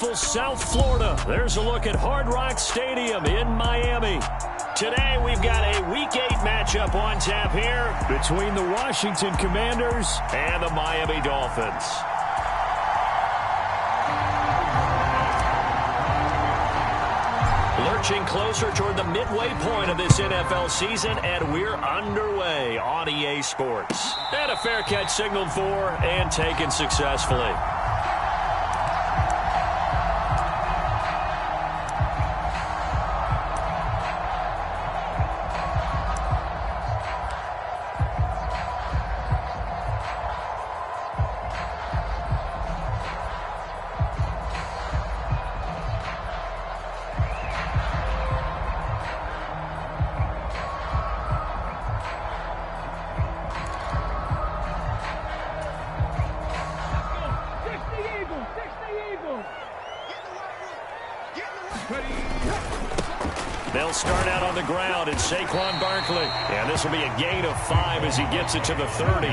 beautiful South Florida. There's a look at Hard Rock Stadium in Miami. Today we've got a Week 8 matchup on tap here between the Washington Commanders and the Miami Dolphins. Lurching closer toward the midway point of this NFL season, and we're underway on EA Sports. And a fair catch signaled for and taken successfully. They'll start out on the ground at Saquon Barkley. And this will be a gain of 5 as he gets it to the 30.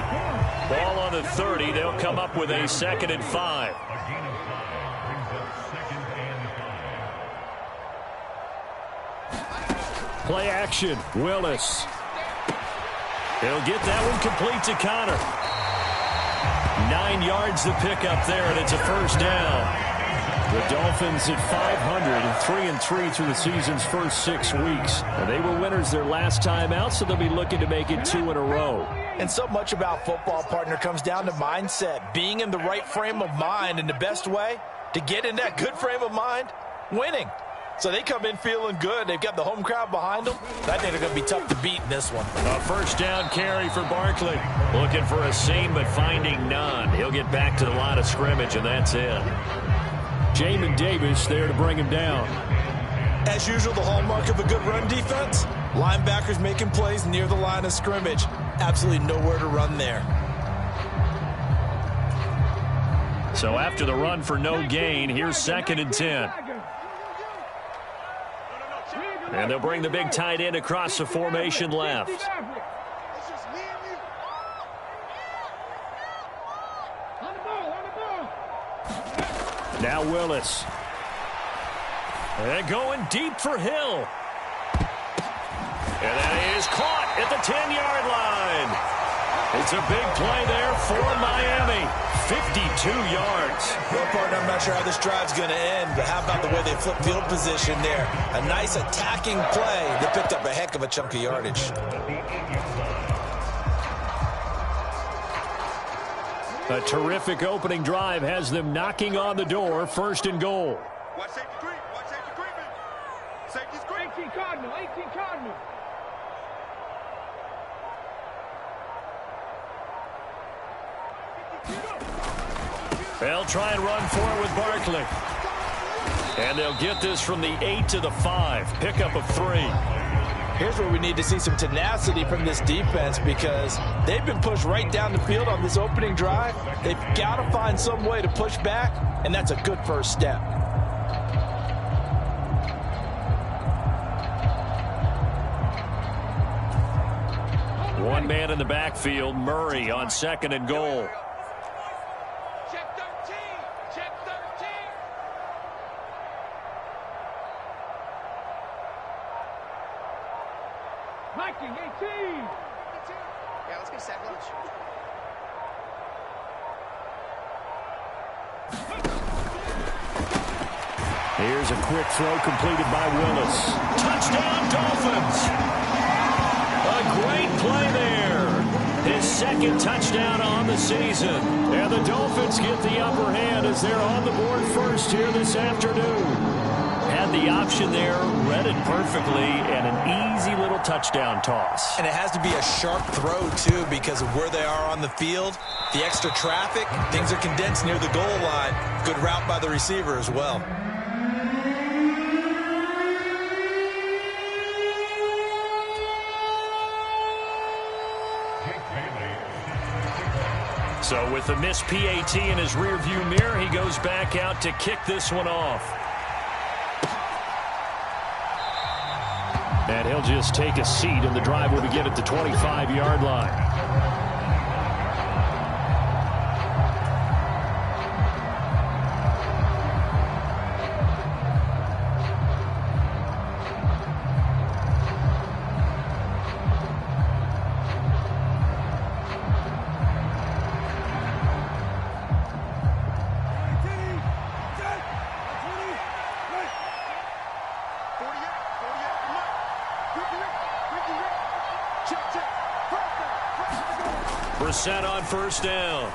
Ball on the 30. They'll come up with a 2nd and 5. Play action. Willis. He'll get that one complete to Connor. 9 yards to pick up there, and it's a first down. The Dolphins at 500, 3-3 through the season's first 6 weeks. And they were winners their last time out, so they'll be looking to make it 2 in a row. And so much about football, partner, comes down to mindset. Being in the right frame of mind, and the best way to get in that good frame of mind, winning. So they come in feeling good. They've got the home crowd behind them. I think they're going to be tough to beat in this one. A first down carry for Barkley. Looking for a seam, but finding none. He'll get back to the line of scrimmage, and that's it. Jamin Davis there to bring him down. As usual, the hallmark of a good run defense, linebackers making plays near the line of scrimmage. Absolutely nowhere to run there. So after the run for no gain, here's 2nd and 10. And they'll bring the big tight end across the formation left. Now Willis. And going deep for Hill. And that is caught at the 10-yard line. It's a big play there for Miami. 52 yards. Well, partner, I'm not sure how this drive's going to end, but how about the way they flip field position there? A nice attacking play. They picked up a heck of a chunk of yardage. A terrific opening drive has them knocking on the door. 1st and goal. Watch safety green. Watch safety green. Safety's green. 18 Cardinal. 18 Cardinal. They'll try and run for it with Barkley. And they'll get this from the 8 to the 5. Pickup of 3. Here's where we need to see some tenacity from this defense, because they've been pushed right down the field on this opening drive. They've got to find some way to push back, and that's a good first step. One man in the backfield, Murray on 2nd and goal. Check 13. Check 13. Viking 18. Yeah, let's get sack lunch. Here's a quick throw completed by Willis. Touchdown, Dolphins! A great play there. His 2nd touchdown on the season. And the Dolphins get the upper hand as they're on the board first here this afternoon. Had the option there, read it perfectly, and an easy little touchdown toss. And it has to be a sharp throw, too, because of where they are on the field. The extra traffic, things are condensed near the goal line. Good route by the receiver as well. So with the missed PAT in his rearview mirror, he goes back out to kick this one off. And he'll just take a seat, and the drive will begin at the 25-yard line. Brissett on first down.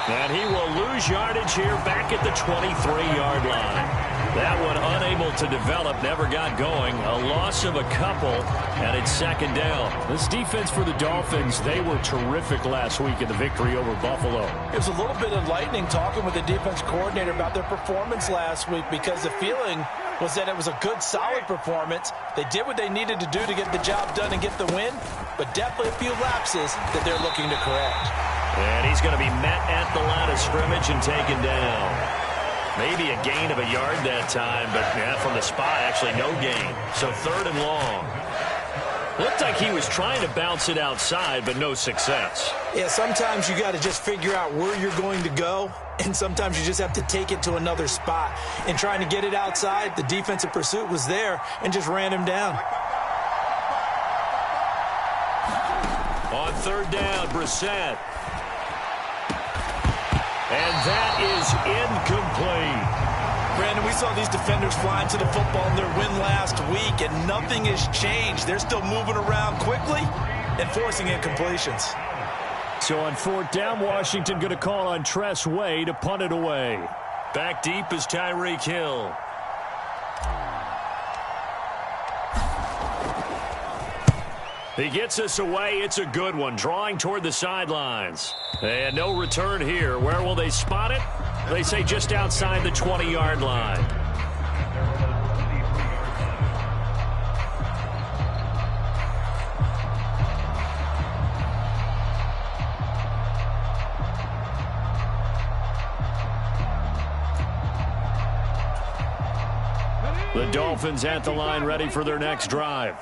And he will lose yardage here back at the 23-yard line. That one unable to develop, never got going. A loss of a couple, and it's second down. This defense for the Dolphins, they were terrific last week in the victory over Buffalo. It was a little bit enlightening talking with the defense coordinator about their performance last week, because the feeling was that it was a good, solid performance. They did what they needed to do to get the job done and get the win, but definitely a few lapses that they're looking to correct. And he's going to be met at the line of scrimmage and taken down. Maybe a gain of a yard that time, but yeah, from the spot, actually no gain. So third and long. Looked like he was trying to bounce it outside, but no success. Yeah, sometimes you got to just figure out where you're going to go, and sometimes you just have to take it to another spot. In trying to get it outside, the defensive pursuit was there and just ran him down. On third down, Brissett. And that is incomplete. Brandon, we saw these defenders flying to the football in their win last week, and nothing has changed. They're still moving around quickly and forcing incompletions. So on fourth down, Washington going to call on Tress Way to punt it away. Back deep is Tyreek Hill. He gets us away. It's a good one. Drawing toward the sidelines. And no return here. Where will they spot it? They say just outside the 20-yard line. The Dolphins at the line, ready for their next drive.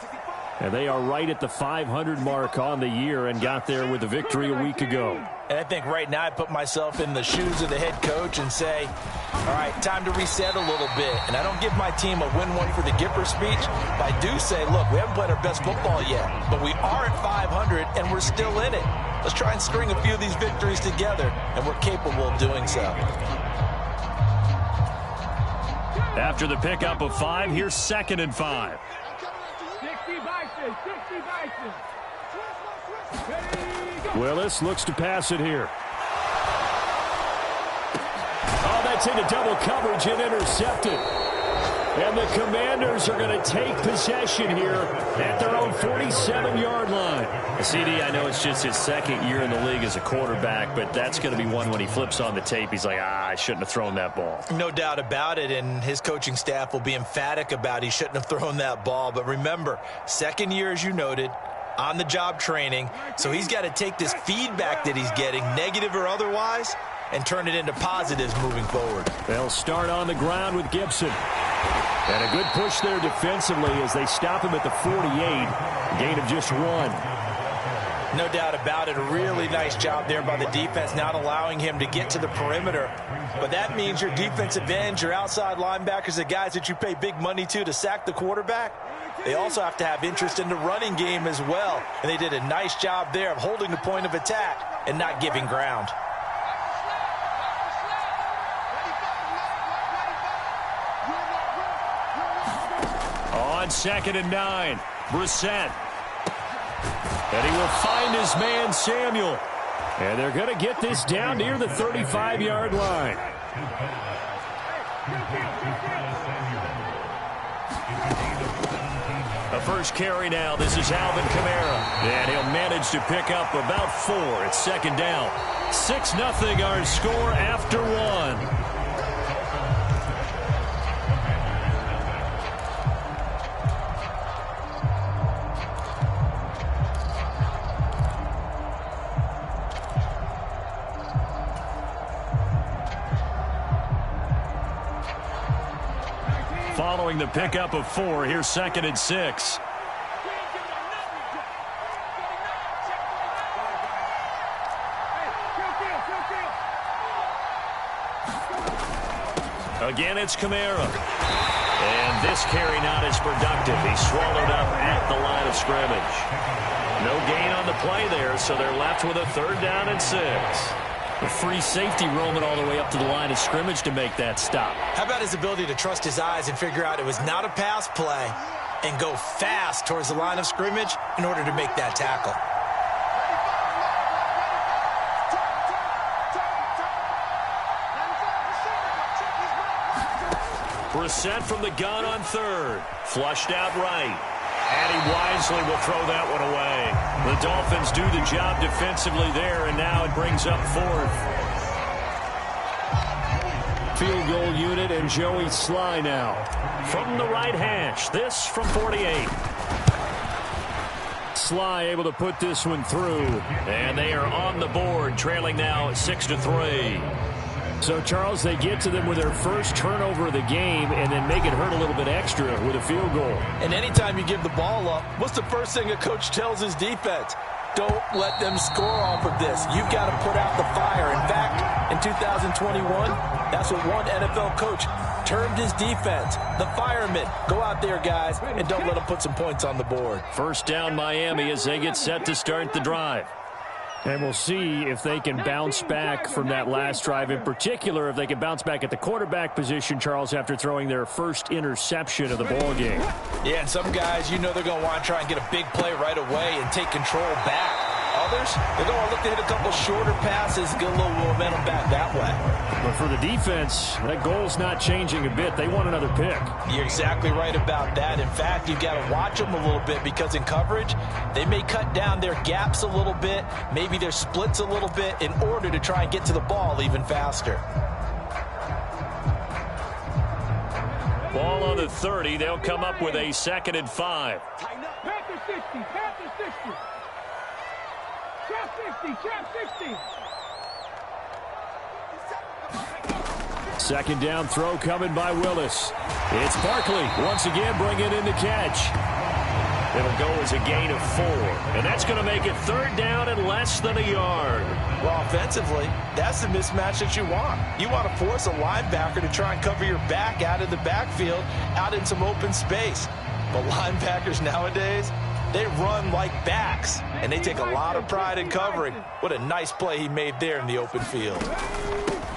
And they are right at the 500 mark on the year and got there with a victory a week ago. And I think right now I put myself in the shoes of the head coach and say, all right, time to reset a little bit. And I don't give my team a win one for the Gipper speech, but I do say, look, we haven't played our best football yet, but we are at 500 and we're still in it. Let's try and string a few of these victories together, and we're capable of doing so. After the pickup of 5, here's 2nd and 5. Willis looks to pass it here. Oh, that's into double coverage and intercepted. And the Commanders are going to take possession here at their own 47-yard line. CD, I know it's just his second year in the league as a quarterback, but that's going to be one when he flips on the tape. He's like, I shouldn't have thrown that ball. No doubt about it, and his coaching staff will be emphatic about he shouldn't have thrown that ball. But remember, second year, as you noted, on-the-job training, so he's got to take this feedback that he's getting, negative or otherwise, and turn it into positives moving forward. They'll start on the ground with Gibson. And a good push there defensively as they stop him at the 48. Gain of just 1. No doubt about it. A really nice job there by the defense, not allowing him to get to the perimeter. But that means your defensive ends, your outside linebackers, the guys that you pay big money to sack the quarterback, they also have to have interest in the running game as well. And they did a nice job there of holding the point of attack and not giving ground. On 2nd and 9, Brissett. And he will find his man, Samuel. And they're going to get this down near the 35-yard line. A first carry now. This is Alvin Kamara. And he'll manage to pick up about 4. It's 2nd down. 6-0 our score after 1. Following the pickup of 4, here's 2nd and 6. Again, it's Kamara. And this carry not as productive. He's swallowed up at the line of scrimmage. No gain on the play there, so they're left with a 3rd down and 6. A free safety roaming all the way up to the line of scrimmage to make that stop. How about his ability to trust his eyes and figure out it was not a pass play and go fast towards the line of scrimmage in order to make that tackle? Brissett from the gun on third. Flushed out right. And he wisely will throw that one away. The Dolphins do the job defensively there, and now it brings up fourth. Field goal unit and Joey Sly now. From the right hash, this from 48. Sly able to put this one through. And they are on the board, trailing now 6-3. So, Charles, they get to them with their first turnover of the game and then make it hurt a little bit extra with a field goal. And anytime you give the ball up, what's the first thing a coach tells his defense? Don't let them score off of this. You've got to put out the fire. In fact, in 2021, that's what one NFL coach termed his defense. The firemen. Go out there, guys, and don't let them put some points on the board. First down, Miami, as they get set to start the drive. And we'll see if they can bounce back from that last drive. In particular, if they can bounce back at the quarterback position, Charles, after throwing their first interception of the ball game. Yeah, and some guys, you know they're going to want to try and get a big play right away and take control back. Others, they're going to look to hit a couple shorter passes, get a little momentum back that way. But for the defense, that goal's not changing a bit. They want another pick. You're exactly right about that. In fact, you've got to watch them a little bit because in coverage, they may cut down their gaps a little bit, maybe their splits a little bit in order to try and get to the ball even faster. Ball on the 30. They'll come up with a 2nd and 5. Panther 60, Panther 60. Trap 60, trap 60. Second down throw coming by Willis. It's Barkley once again bringing in the catch. It'll go as a gain of 4. And that's going to make it 3rd down and less than a yard. Well, offensively, that's the mismatch that you want. You want to force a linebacker to try and cover your back out of the backfield, out in some open space. But linebackers nowadays, they run like backs, and they take a lot of pride in covering. What a nice play he made there in the open field.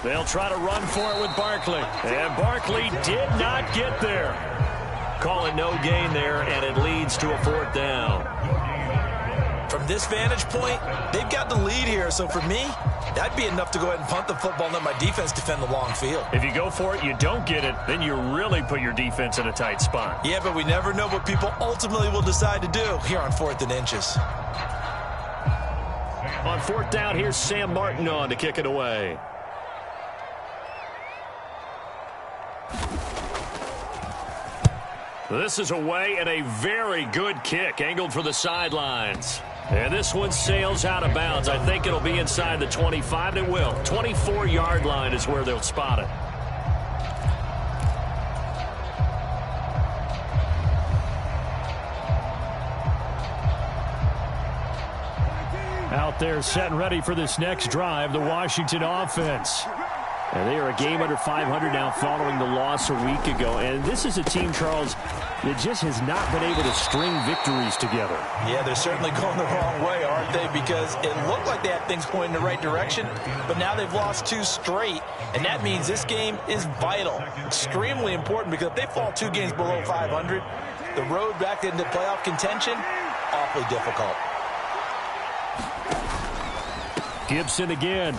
They'll try to run for it with Barkley. And Barkley did not get there. Call it no gain there, and it leads to a 4th down. From this vantage point, they've got the lead here. So for me, that'd be enough to go ahead and punt the football and let my defense defend the long field. If you go for it, you don't get it, then you really put your defense in a tight spot. Yeah, but we never know what people ultimately will decide to do here on 4th and inches. On 4th down, here's Sam Martin on to kick it away. This is away and a very good kick, angled for the sidelines. And this one sails out of bounds. I think it'll be inside the 25. It will. 24-yard line is where they'll spot it. Out there set and ready for this next drive, the Washington offense. And they are a game under 500 now following the loss a week ago. And this is a team, Charles, that just has not been able to string victories together. Yeah, they're certainly going the wrong way, aren't they? Because it looked like they had things pointing in the right direction, but now they've lost 2 straight. And that means this game is vital, extremely important, because if they fall 2 games below 500, the road back into playoff contention, awfully difficult. Gibson again.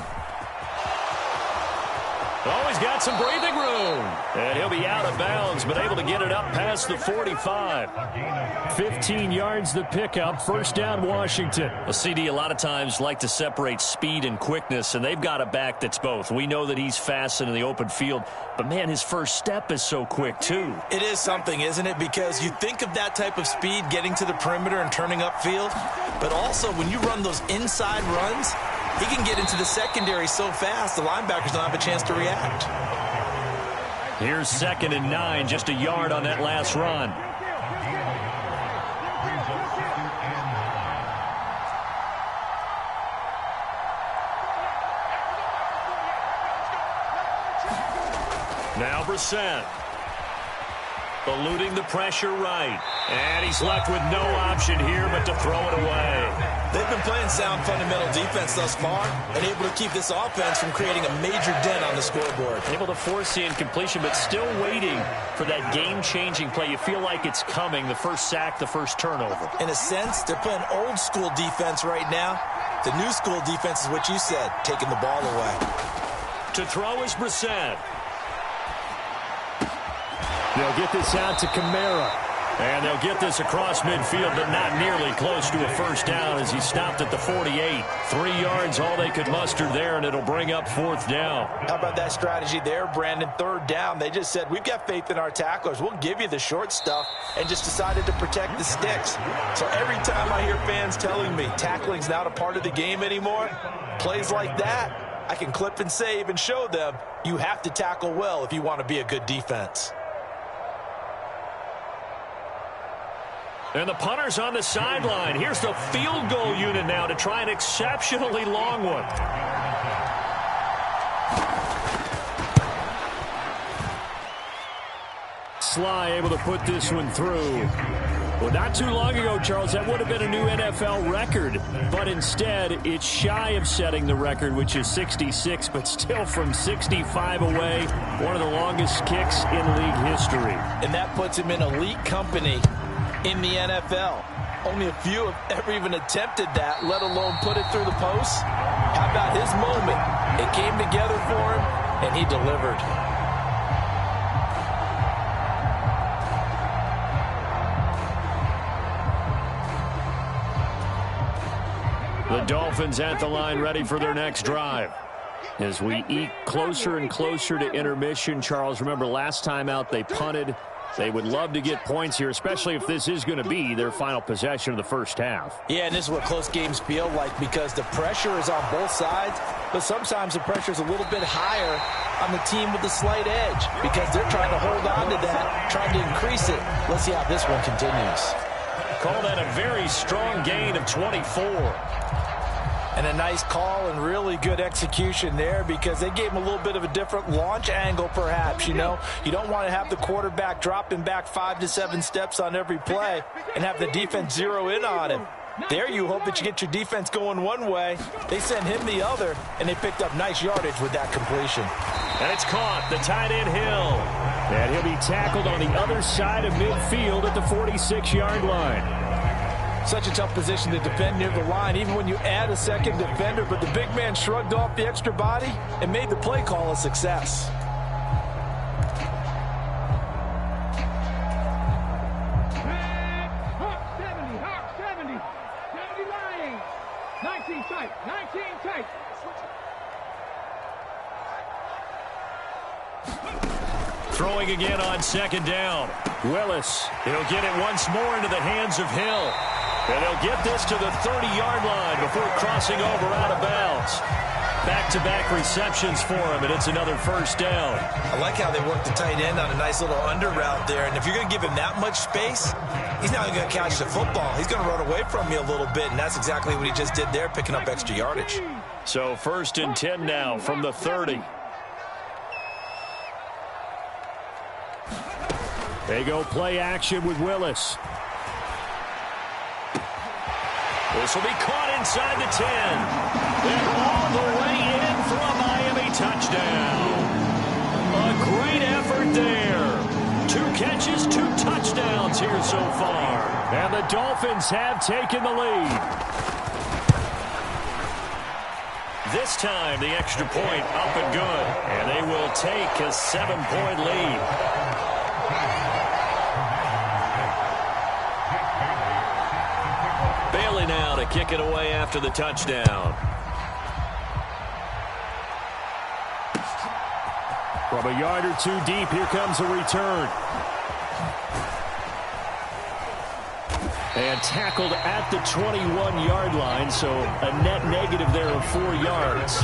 Oh, he's got some breathing room. And he'll be out of bounds, but able to get it up past the 45. 15 yards the pickup. First down, Washington. A CD a lot of times like to separate speed and quickness, and they've got a back that's both. We know that he's fast in the open field, but, man, his first step is so quick, too. It is something, isn't it? Because you think of that type of speed getting to the perimeter and turning upfield, but also when you run those inside runs, he can get into the secondary so fast, the linebackers don't have a chance to react. Here's 2nd and 9, just a yard on that last run. Now Brissett. Eluding the pressure right. And he's left with no option here but to throw it away. They've been playing sound fundamental defense thus far and able to keep this offense from creating a major dent on the scoreboard. Able to force the incompletion, but still waiting for that game-changing play. You feel like it's coming, the first sack, the first turnover. In a sense, they're playing old-school defense right now. The new-school defense is what you said, taking the ball away. To throw is Brissett. They'll get this out to Kamara. And they'll get this across midfield, but not nearly close to a first down as he stopped at the 48. 3 yards, all they could muster there, and it'll bring up 4th down. How about that strategy there, Brandon? 3rd down. They just said, we've got faith in our tacklers. We'll give you the short stuff, and just decided to protect the sticks. So every time I hear fans telling me tackling's not a part of the game anymore, plays like that, I can clip and save and show them you have to tackle well if you want to be a good defense. And the punter's on the sideline. Here's the field goal unit now to try an exceptionally long one. Sly able to put this one through. Well, not too long ago, Charles, that would have been a new NFL record. But instead, it's shy of setting the record, which is 66, but still from 65 away, one of the longest kicks in league history. And that puts him in elite company in the NFL. Only a few have ever even attempted that, let alone put it through the post. How about his moment? It came together for him, and he delivered. The Dolphins at the line, ready for their next drive. As we eke closer and closer to intermission, Charles, remember last time out they punted. They would love to get points here, especially if this is going to be their final possession of the first half. Yeah, and this is what close games feel like because the pressure is on both sides, but sometimes the pressure is a little bit higher on the team with the slight edge because they're trying to hold on to that, trying to increase it. Let's see how this one continues. Call that a very strong gain of 24. And a nice call and really good execution there because they gave him a little bit of a different launch angle perhaps, you know. You don't want to have the quarterback dropping back 5 to 7 steps on every play and have the defense zero in on him. There you hope that you get your defense going one way. They send him the other, and they picked up nice yardage with that completion. And it's caught, the tight end Hill. And he'll be tackled on the other side of midfield at the 46-yard line. Such a tough position to defend near the line, even when you add a second defender. But the big man shrugged off the extra body and made the play call a success. Hawk 70, 70 Lions. 19 tight, 19 tight. Throwing again on 2nd down. Willis, he'll get it once more into the hands of Hill. And they'll get this to the 30-yard line before crossing over out of bounds. Back-to-back receptions for him, and it's another first down. I like how they work the tight end on a nice little under route there. And if you're going to give him that much space, he's not going to catch the football. He's going to run away from you a little bit, and that's exactly what he just did there, picking up extra yardage. So 1st and 10 now from the 30. They go play action with Willis. This will be caught inside the 10. And all the way in for a Miami touchdown. A great effort there. 2 catches, 2 touchdowns here so far. And the Dolphins have taken the lead. This time the extra point up and good. And they will take a 7-point lead. Bailey now to kick it away after the touchdown. From a yard or 2 deep, here comes a return. And tackled at the 21-yard line, so a net negative there of 4 yards.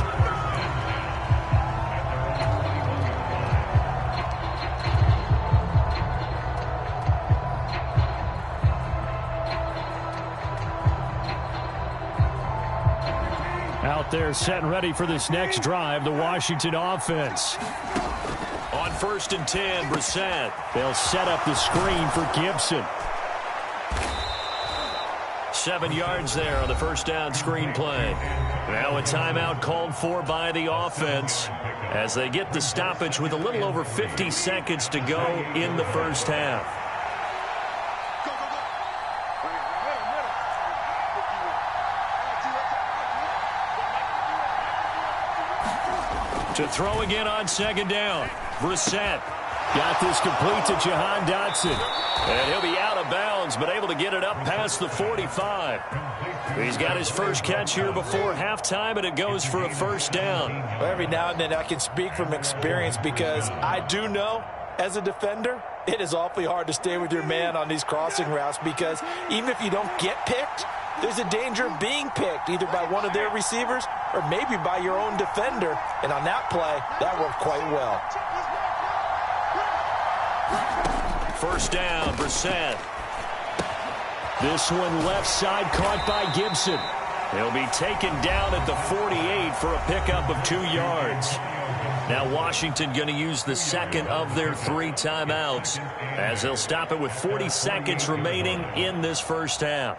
Out there set and ready for this next drive, the Washington offense. On 1st and 10, Brissett. They'll set up the screen for Gibson. 7 yards there on the first down screen play. Now a timeout called for by the offense as they get the stoppage with a little over 50 seconds to go in the first half. To throw again on 2nd down. Brissett. Got this complete to Jahan Dotson. And he'll be out of bounds, but able to get it up past the 45. He's got his first catch here before halftime, and it goes for a first down. Well, every now and then I can speak from experience because I do know, as a defender, it is awfully hard to stay with your man on these crossing routes because even if you don't get picked, there's a danger of being picked either by one of their receivers or maybe by your own defender. And on that play, that worked quite well. First down, Brissett. This one left side caught by Gibson. He'll be taken down at the 48 for a pickup of 2 yards. Now Washington going to use the second of their 3 timeouts as they'll stop it with 40 seconds remaining in this first half.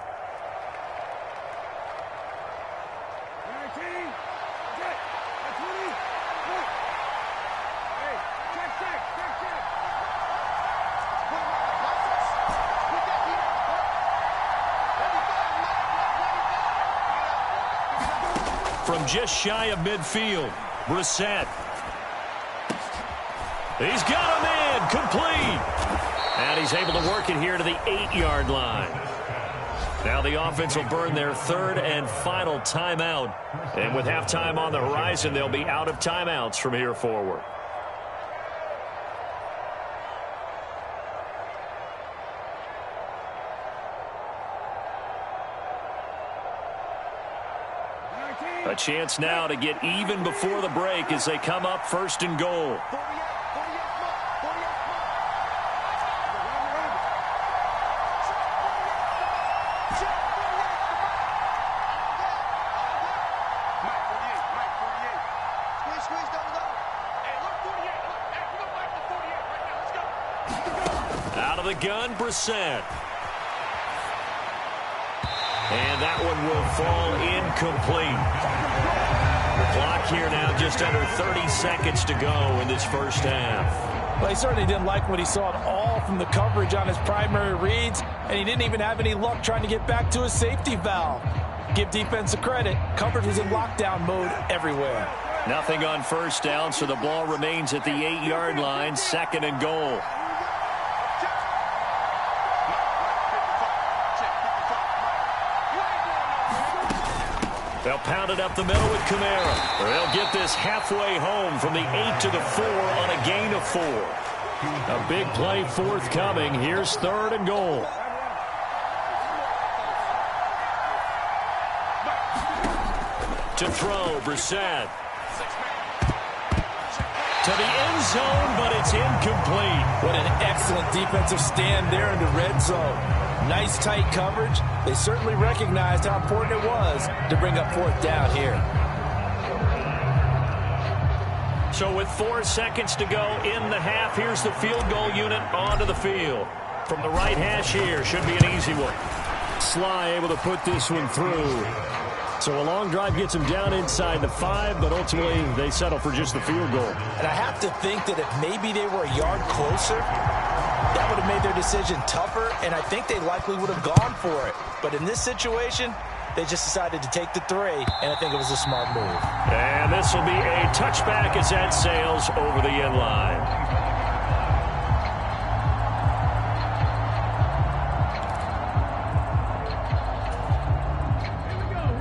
From just shy of midfield, Brissett. He's got a man complete. And he's able to work it here to the 8-yard line. Now the offense will burn their 3rd and final timeout. And with halftime on the horizon, they'll be out of timeouts from here forward. A chance now to get even before the break as they come up 1st and goal. Out of the gun, Brissett. And that one will fall incomplete. The clock here now just under 30 seconds to go in this first half. Well, he certainly didn't like what he saw at all from the coverage on his primary reads, and he didn't even have any luck trying to get back to his safety valve. Give defense a credit. Coverage was in lockdown mode everywhere. Nothing on first down, so the ball remains at the 8-yard line, 2nd and goal. They'll pound it up the middle with Kamara. They'll get this halfway home from the 8 to the 4 on a gain of 4. A big play forthcoming. Here's 3rd and goal. To throw, Brissett. To the end zone, but it's incomplete. What an excellent defensive stand there in the red zone. Nice tight coverage. They certainly recognized how important it was to bring up 4th down here. So with 4 seconds to go in the half, here's the field goal unit onto the field. From the right hash here, should be an easy one. Sly able to put this one through. So a long drive gets them down inside the 5, but ultimately they settle for just the field goal. And I have to think that if maybe they were a yard closer, that would have made their decision tougher, and I think they likely would have gone for it. But in this situation, they just decided to take the 3, and I think it was a smart move. And this will be a touchback as that sails over the end line.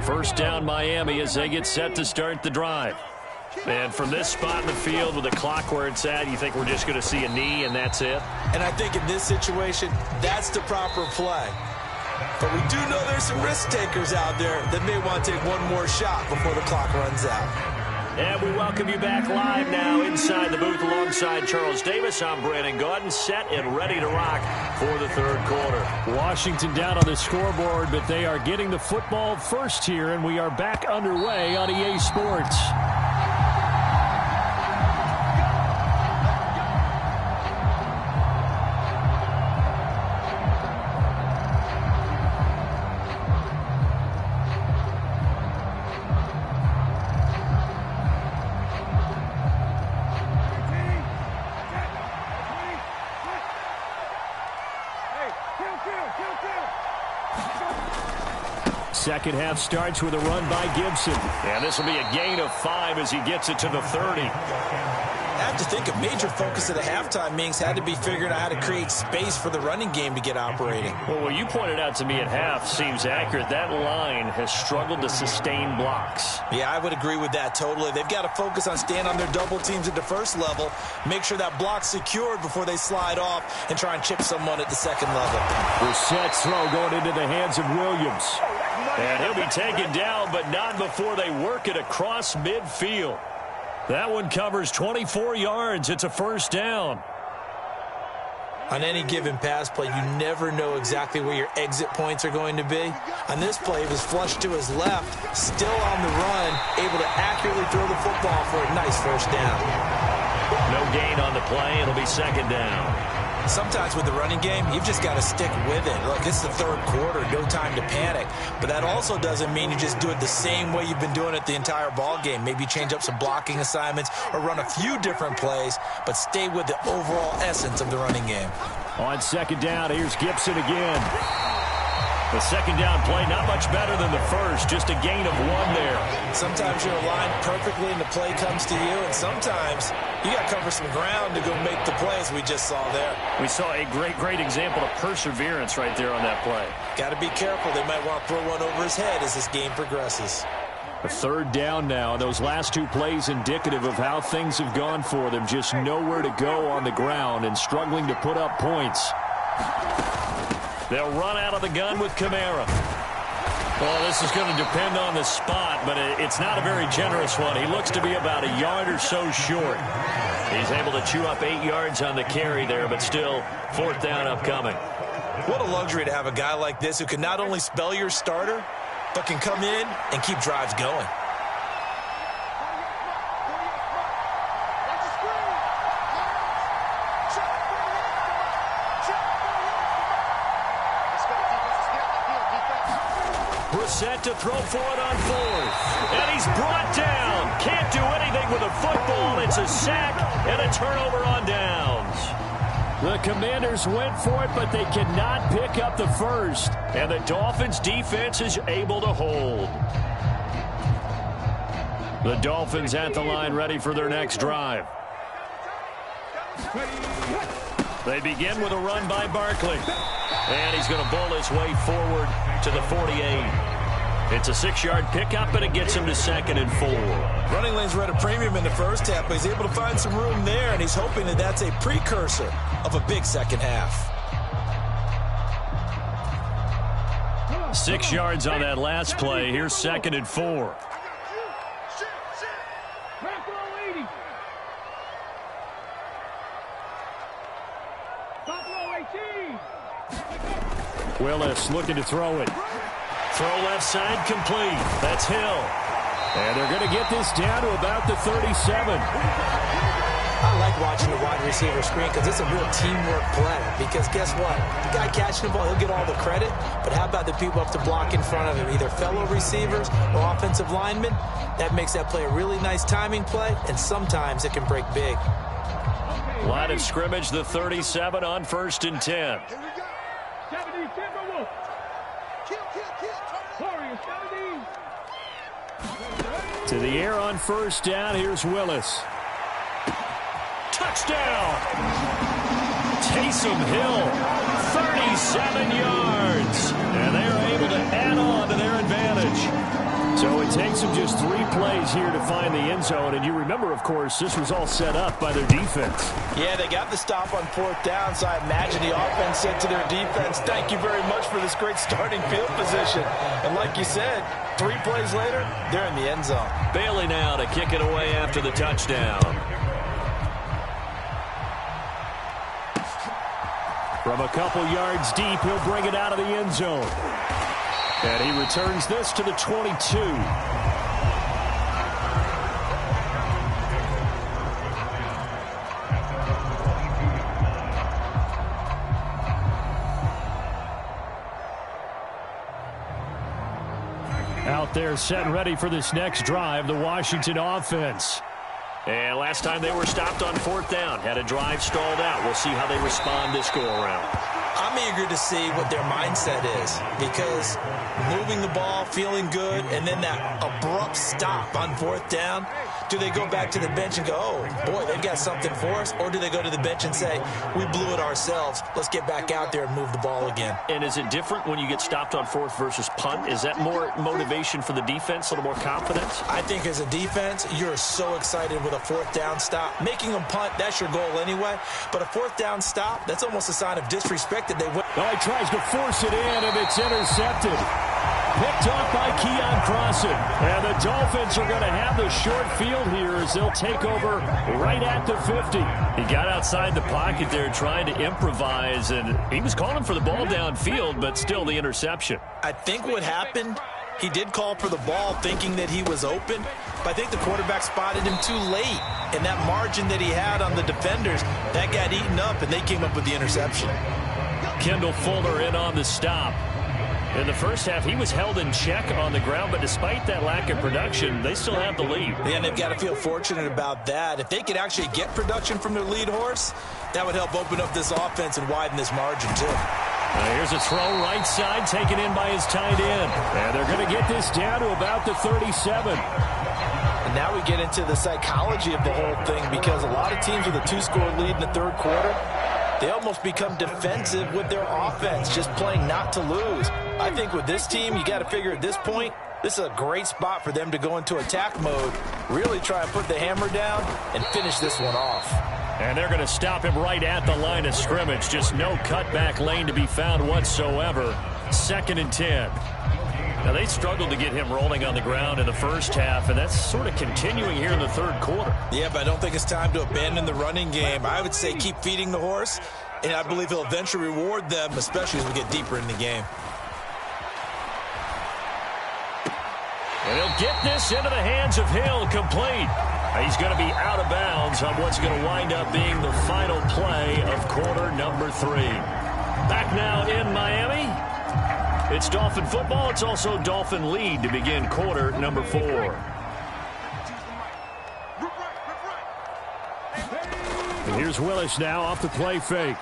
First down, Miami, as they get set to start the drive. And from this spot in the field with the clock where it's at, you think we're just going to see a knee and that's it? And I think in this situation, that's the proper play. But we do know there's some risk takers out there that may want to take one more shot before the clock runs out. And we welcome you back live now inside the booth alongside Charles Davis. I'm Brandon Gaudin, set and ready to rock for the 3rd quarter. Washington down on the scoreboard, but they are getting the football first here, and we are back underway on EA Sports. Second half starts with a run by Gibson. And this will be a gain of 5 as he gets it to the 30. have to think a major focus of the halftime meetings had to be figuring out how to create space for the running game to get operating. Well, what you pointed out to me at half seems accurate. That line has struggled to sustain blocks. Yeah, I would agree with that totally. They've got to focus on staying on their double teams at the first level, make sure that block's secured before they slide off and try and chip someone at the second level. The set throw going into the hands of Williams. And he'll be taken down, but not before they work it across midfield. That one covers 24 yards. It's a first down. On any given pass play, you never know exactly where your exit points are going to be. On this play, it was flushed to his left, still on the run, able to accurately throw the football for a nice first down. No gain on the play. It'll be second down. Sometimes with the running game, you've just got to stick with it. Look, it's the third quarter, no time to panic. But that also doesn't mean you just do it the same way you've been doing it the entire ball game. Maybe change up some blocking assignments or run a few different plays, but stay with the overall essence of the running game. On second down, here's Gibson again. The second down play, not much better than the first, just a gain of one there. Sometimes you're aligned perfectly and the play comes to you, and sometimes you got to cover some ground to go make the plays we just saw there. We saw a great example of perseverance right there on that play. Got to be careful. They might want to throw one over his head as this game progresses. A third down now. Those last two plays indicative of how things have gone for them. Just nowhere to go on the ground and struggling to put up points. They'll run out of the gun with Kamara. Well, this is going to depend on the spot, but it's not a very generous one. He looks to be about a yard or so short. He's able to chew up 8 yards on the carry there, but still fourth down upcoming. What a luxury to have a guy like this who can not only spell your starter, but can come in and keep drives going. Set to throw for it on fourth. And he's brought down. Can't do anything with a football. It's a sack and a turnover on downs. The Commanders went for it, but they cannot pick up the first. And the Dolphins' defense is able to hold. The Dolphins at the line ready for their next drive. They begin with a run by Barkley. And he's going to bowl his way forward to the 48. It's a 6-yard pickup, and it gets him to 2nd and 4. Running lanes were at a premium in the first half, but he's able to find some room there, and he's hoping that that's a precursor of a big second half. 6 yards on that last play. Here's 2nd and 4. Willis looking to throw it. Throw left side complete. That's Hill. And they're going to get this down to about the 37. I like watching the wide receiver screen because it's a real teamwork play. Because guess what? The guy catching the ball, he'll get all the credit. But how about the people up to block in front of him? Either fellow receivers or offensive linemen. That makes that play a really nice timing play. And sometimes it can break big. Line of scrimmage, the 37 on 1st and 10. To the air on 1st down. Here's Willis. Touchdown! Taysom Hill, 37 yards. And they're able to add on to their advantage. So it takes them just 3 plays here to find the end zone. And you remember, of course, this was all set up by their defense. Yeah, they got the stop on 4th down, so I imagine the offense said to their defense, thank you very much for this great starting field position. And like you said, 3 plays later, they're in the end zone. Bailey now to kick it away after the touchdown. From a couple yards deep, he'll bring it out of the end zone. And he returns this to the 22. Out there set and ready for this next drive, the Washington offense. And last time they were stopped on 4th down, had a drive stalled out. We'll see how they respond this go-around. I'm eager to see what their mindset is because moving the ball, feeling good, and then that abrupt stop on 4th down Do they go back to the bench and go, oh, boy, they've got something for us? Or do they go to the bench and say, we blew it ourselves. Let's get back out there and move the ball again. And is it different when you get stopped on fourth versus punt? Is that more motivation for the defense, a little more confidence? I think as a defense, you're so excited with a fourth down stop. Making them punt, that's your goal anyway. But a fourth down stop, that's almost a sign of disrespect that they win. Oh, he tries to force it in, and it's intercepted. Picked off by Keon Crossan. And the Dolphins are going to have the short field here as they'll take over right at the 50. He got outside the pocket there trying to improvise, and he was calling for the ball downfield, but still the interception. I think what happened, he did call for the ball thinking that he was open, but I think the quarterback spotted him too late. And that margin that he had on the defenders, that got eaten up, and they came up with the interception. Kendall Fuller in on the stop. In the first half, he was held in check on the ground, but despite that lack of production, they still have the lead. And they've got to feel fortunate about that. If they could actually get production from their lead horse, that would help open up this offense and widen this margin, too. Here's a throw right side, taken in by his tight end. And they're going to get this down to about the 37. And now we get into the psychology of the whole thing, because a lot of teams with a 2-score lead in the third quarter, they almost become defensive with their offense, just playing not to lose. I think with this team, you got to figure at this point, this is a great spot for them to go into attack mode, really try and put the hammer down and finish this one off. And they're going to stop him right at the line of scrimmage. Just no cutback lane to be found whatsoever. 2nd and 10. Now, they struggled to get him rolling on the ground in the first half, and that's sort of continuing here in the third quarter. Yeah, but I don't think it's time to abandon the running game. I would say keep feeding the horse, and I believe he'll eventually reward them, especially as we get deeper in the game. And he'll get this into the hands of Hill, complete. He's going to be out of bounds on what's going to wind up being the final play of quarter number 3. Back now in Miami. It's Dolphin football. It's also Dolphin lead to begin quarter number 4. And here's Willis now off the play fake.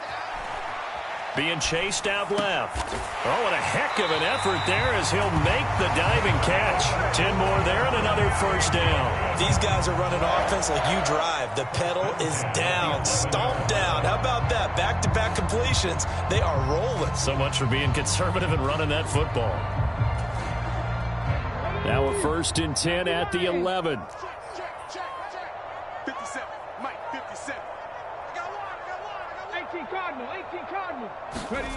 Being chased out left. Oh, and a heck of an effort there as he'll make the diving catch. 10 more there and another first down. These guys are running offense like you drive. The pedal is down, stomped down. How about that? Back-to-back completions. They are rolling. So much for being conservative and running that football. Now a 1st and 10 at the 11. 57, Mike, 57. I got one. 18 Cardinal, 18 Cardinal. Ready.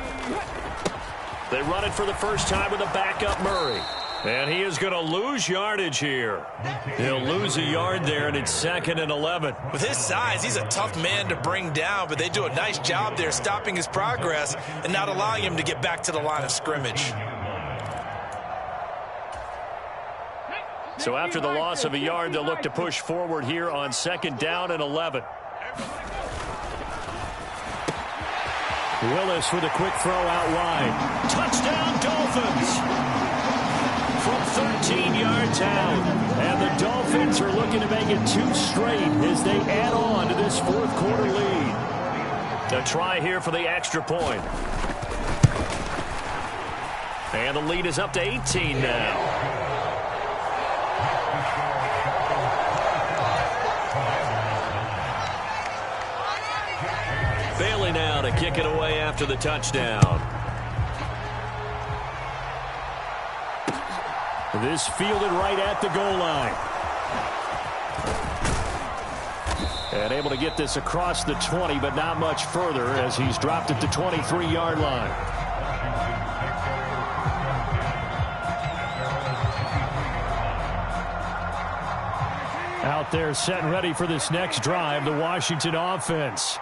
They run it for the first time with a backup Murray. And he is going to lose yardage here. He'll lose a yard there, and it's 2nd and 11. With his size, he's a tough man to bring down, but they do a nice job there stopping his progress and not allowing him to get back to the line of scrimmage. So after the loss of a yard, they'll look to push forward here on 2nd down and 11. Willis with a quick throw out wide. Touchdown, Dolphins! From 13 yards out. And the Dolphins are looking to make it 2 straight as they add on to this fourth quarter lead. A try here for the extra point. And the lead is up to 18 now. Bailey now to kick it away after the touchdown. This fielded right at the goal line. And able to get this across the 20, but not much further as he's dropped at the 23-yard line. Out there set and ready for this next drive, the Washington offense.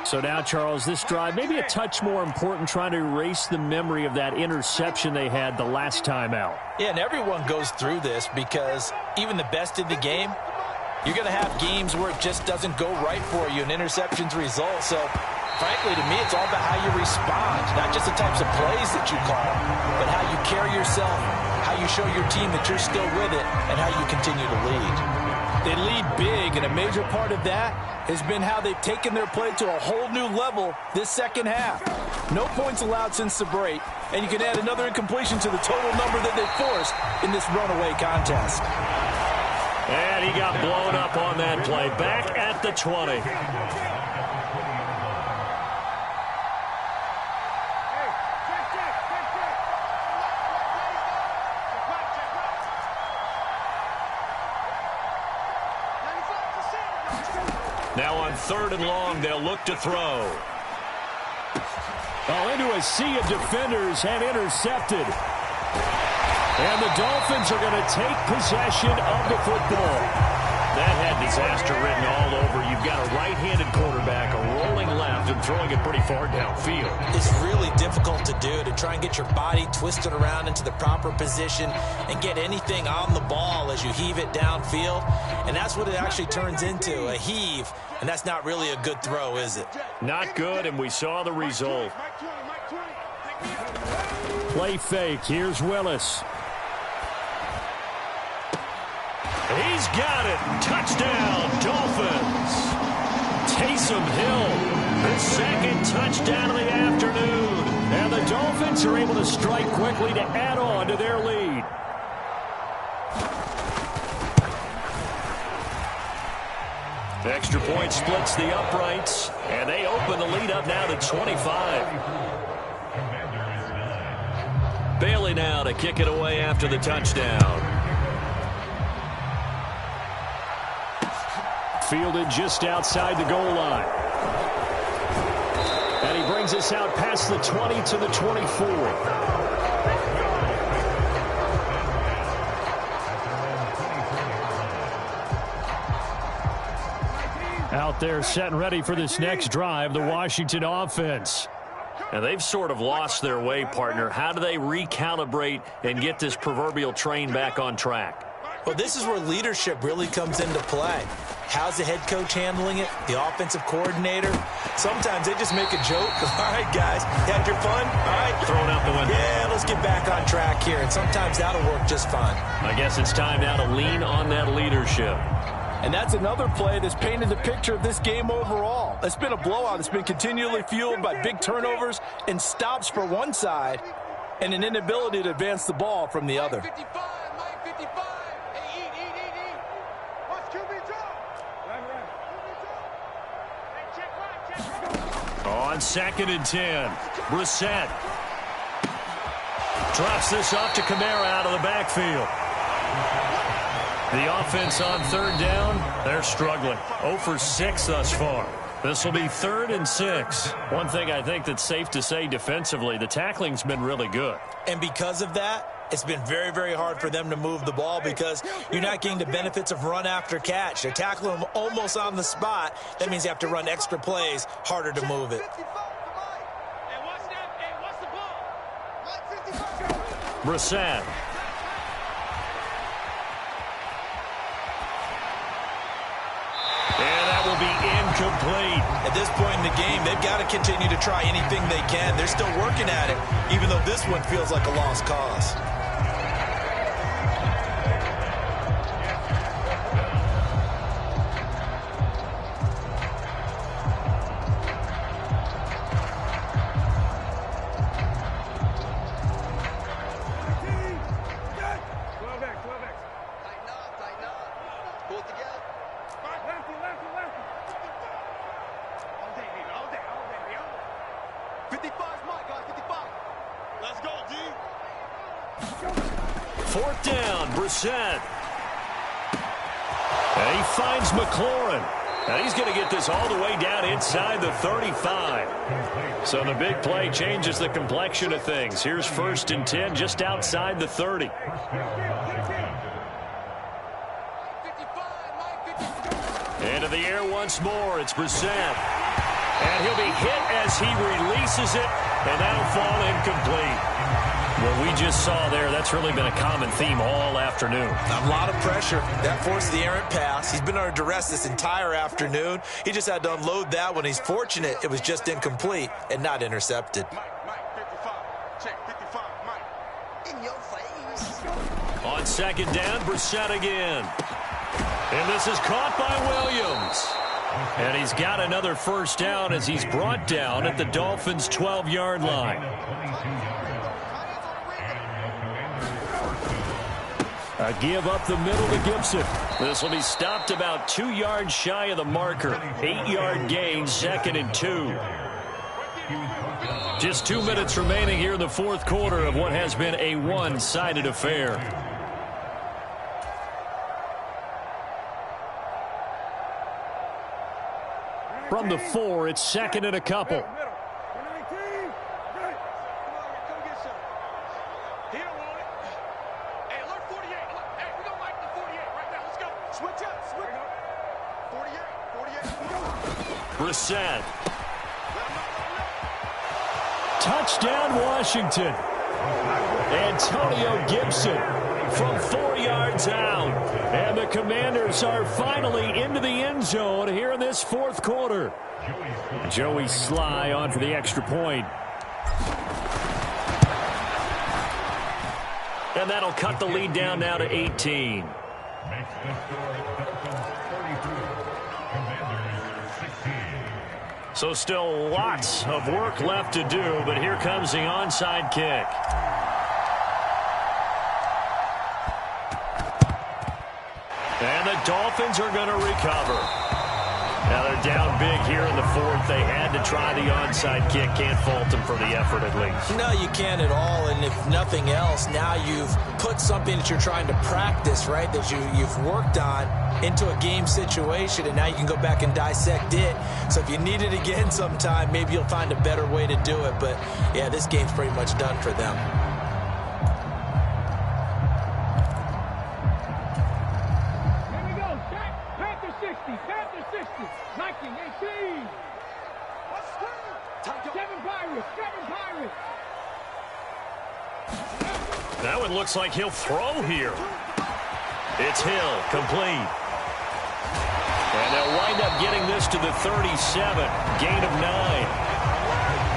So now, Charles, this drive maybe a touch more important, trying to erase the memory of that interception they had the last time out. Yeah, and everyone goes through this because even the best in the game, you're going to have games where it just doesn't go right for you, and interceptions result. So, frankly, to me, it's all about how you respond, not just the types of plays that you call, but how you carry yourself, how you show your team that you're still with it, and how you continue to lead. They lead big, and a major part of that has been how they've taken their play to a whole new level this second half. No points allowed since the break, and you can add another incompletion to the total number that they forced in this runaway contest. And he got blown up on that play. Back at the 20. Now on 3rd and long, they'll look to throw. Oh, into a sea of defenders and intercepted. And the Dolphins are going to take possession of the football. That had disaster written all over. You've got a right-handed quarterback, a rolling left, and throwing it pretty far downfield. It's really difficult to do, to try and get your body twisted around into the proper position and get anything on the ball as you heave it downfield. And that's what it actually turns into, a heave. And that's not really a good throw, is it? Not good, and we saw the result. Play fake. Here's Willis. He's got it. Touchdown, Dolphins. Taysom Hill, his 2nd touchdown of the afternoon. And the Dolphins are able to strike quickly to add on to their lead. Extra point splits the uprights, and they open the lead up now to 25. Bailey now to kick it away after the touchdown. Fielded just outside the goal line. And he brings us out past the 20 to the 24. Out there set and ready for this next drive, the Washington offense. And they've sort of lost their way, partner. How do they recalibrate and get this proverbial train back on track? Well, this is where leadership really comes into play. How's the head coach handling it? The offensive coordinator? Sometimes they just make a joke. All right, guys, you had your fun? All right. Throw it out the window. Yeah, let's get back on track here. And sometimes that'll work just fine. I guess it's time now to lean on that leadership. And that's another play that's painted the picture of this game overall. It's been a blowout. It's been continually fueled by big turnovers and stops for one side and an inability to advance the ball from the other. On 2nd and 10, Brissett drops this off to Kamara out of the backfield. The offense on 3rd down, they're struggling. 0 for 6 thus far. This will be 3rd and 6. One thing I think that's safe to say defensively, the tackling's been really good. And because of that, it's been very, very hard for them to move the ball because you're not getting the benefits of run after catch. They're tackling them almost on the spot. That means you have to run extra plays, harder to move it. Brissett. And that will be incomplete. At this point in the game, they've got to continue to try anything they can. They're still working at it, even though this one feels like a lost cause. Fourth down, Brissett. And he finds McLaurin. And he's going to get this all the way down inside the 35. So the big play changes the complexion of things. Here's 1st and 10 just outside the 30. Into the air once more. It's Brissett. And he'll be hit as he releases it. And that'll fall incomplete. What we just saw there, that's really been a common theme all afternoon. A lot of pressure. That forced the errant pass. He's been under duress this entire afternoon. He just had to unload that one. He's fortunate it was just incomplete and not intercepted. On 2nd down, Brissett again. And this is caught by Williams. And he's got another 1st down as he's brought down at the Dolphins' 12-yard line. A give up the middle to Gibson. This will be stopped about 2 yards shy of the marker. 8-yard gain, 2nd and 2. Just 2 minutes remaining here in the fourth quarter of what has been a one-sided affair. From the 4, it's 2nd and a couple. Brissett. Touchdown, Washington. Antonio Gibson from 4 yards out. And the Commanders are finally into the end zone here in this fourth quarter. Joey Sly on for the extra point. And that'll cut the lead down now to 18. So still lots of work left to do, but here comes the onside kick. And the Dolphins are going to recover. Now they're down big here in the fourth. They had to try the onside kick. Can't fault them for the effort at least. No, you can't at all. And if nothing else, now you've put something that you're trying to practice, right, that you've worked on into a game situation, and now you can go back and dissect it. So if you need it again sometime, maybe you'll find a better way to do it. But, yeah, this game's pretty much done for them. That one looks like he'll throw here. It's Hill, complete. And they'll wind up getting this to the 37, gain of 9.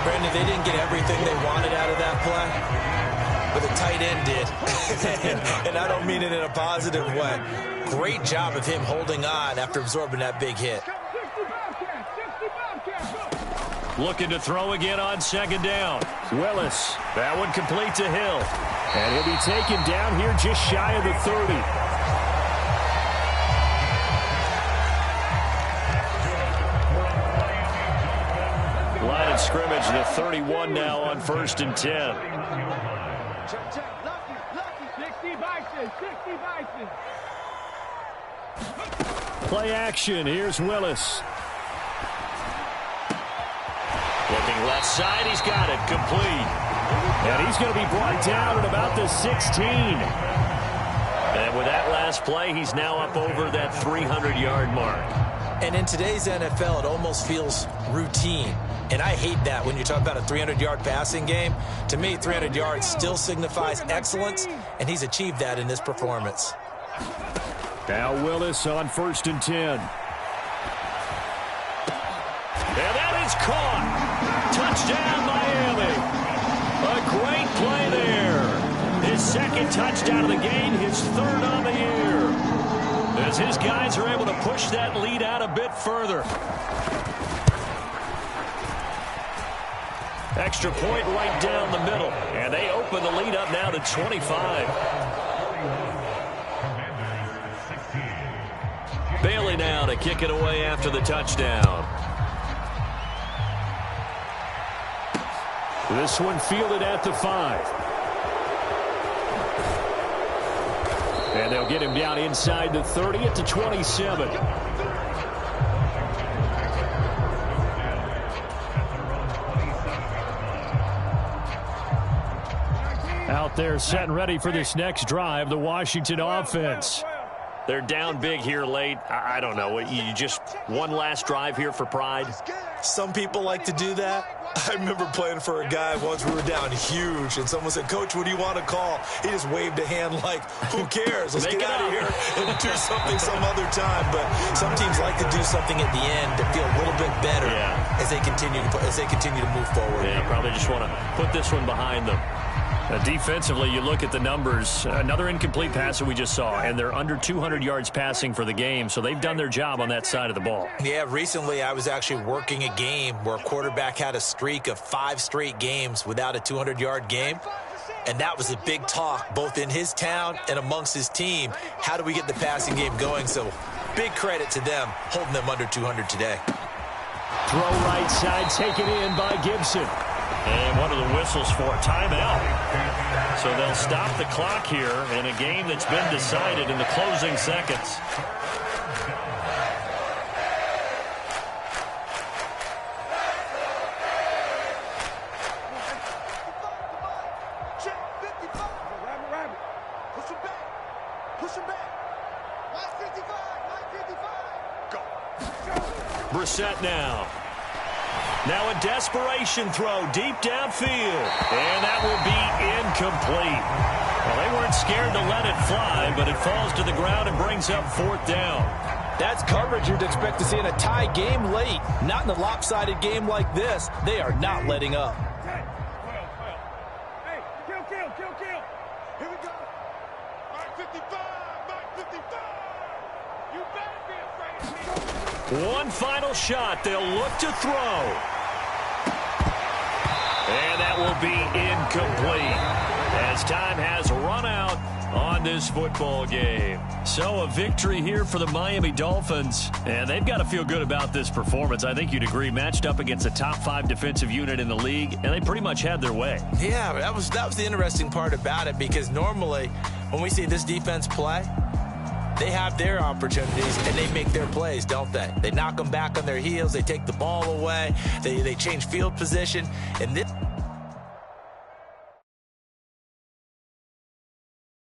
Brandon, they didn't get everything they wanted out of that play, but the tight end did. And I don't mean it in a positive way. Great job of him holding on after absorbing that big hit. Looking to throw again on 2nd down. Willis, that one complete to Hill. And he'll be taken down here just shy of the 30. Line of scrimmage, the 31 now on 1st and 10. Play action. Here's Willis. Looking left side. He's got it. Complete. And he's going to be brought down at about the 16. And with that last play, he's now up over that 300-yard mark. And in today's NFL, it almost feels routine. And I hate that when you talk about a 300-yard passing game. To me, 300 yards still signifies excellence, and he's achieved that in this performance. Now Willis on 1st and 10. And that is caught. Touchdown, Miami. A great play there. His 2nd touchdown of the game, his 3rd on the year. As his guys are able to push that lead out a bit further. Extra point right down the middle. And they open the lead up now to 25. Bailey now to kick it away after the touchdown. This one fielded at the 5. And they'll get him down inside the 30 at the 27. Out there set and ready for this next drive, the Washington offense. They're down big here late. I don't know. You just one last drive here for pride? Some people like to do that. I remember playing for a guy once. We were down huge, and someone said, "Coach, what do you want to call?" He just waved a hand like, who cares? Let's get out of here and do something some other time. But some teams like to do something at the end to feel a little bit better as they continue to move forward. Yeah, probably just want to put this one behind them. Defensively, you look at the numbers. Another incomplete pass that we just saw, and they're under 200 yards passing for the game, so they've done their job on that side of the ball. Yeah, recently I was actually working a game where a quarterback had a streak of 5 straight games without a 200-yard game. And that was a big talk, both in his town and amongst his team. How do we get the passing game going? So big credit to them, holding them under 200 today. Throw right side, taken in by Gibson. And one of the whistles for a timeout. So they'll stop the clock here in a game that's been decided in the closing seconds. Brissett now. Now a desperation throw deep downfield. And that will be incomplete. Well, they weren't scared to let it fly, but it falls to the ground and brings up 4th down. That's coverage you'd expect to see in a tie game late. Not in a lopsided game like this. They are not letting up. Hey, kill. Here we go. Mark 55. You better be afraid of me. One final shot. They'll look to throw. And that will be incomplete as time has run out on this football game. So a victory here for the Miami Dolphins. And they've got to feel good about this performance. I think you'd agree, matched up against a top 5 defensive unit in the league, and they pretty much had their way. Yeah, that was the interesting part about it, because normally when we see this defense play, they have their opportunities and they make their plays, don't they? They knock them back on their heels. They take the ball away. They change field position. And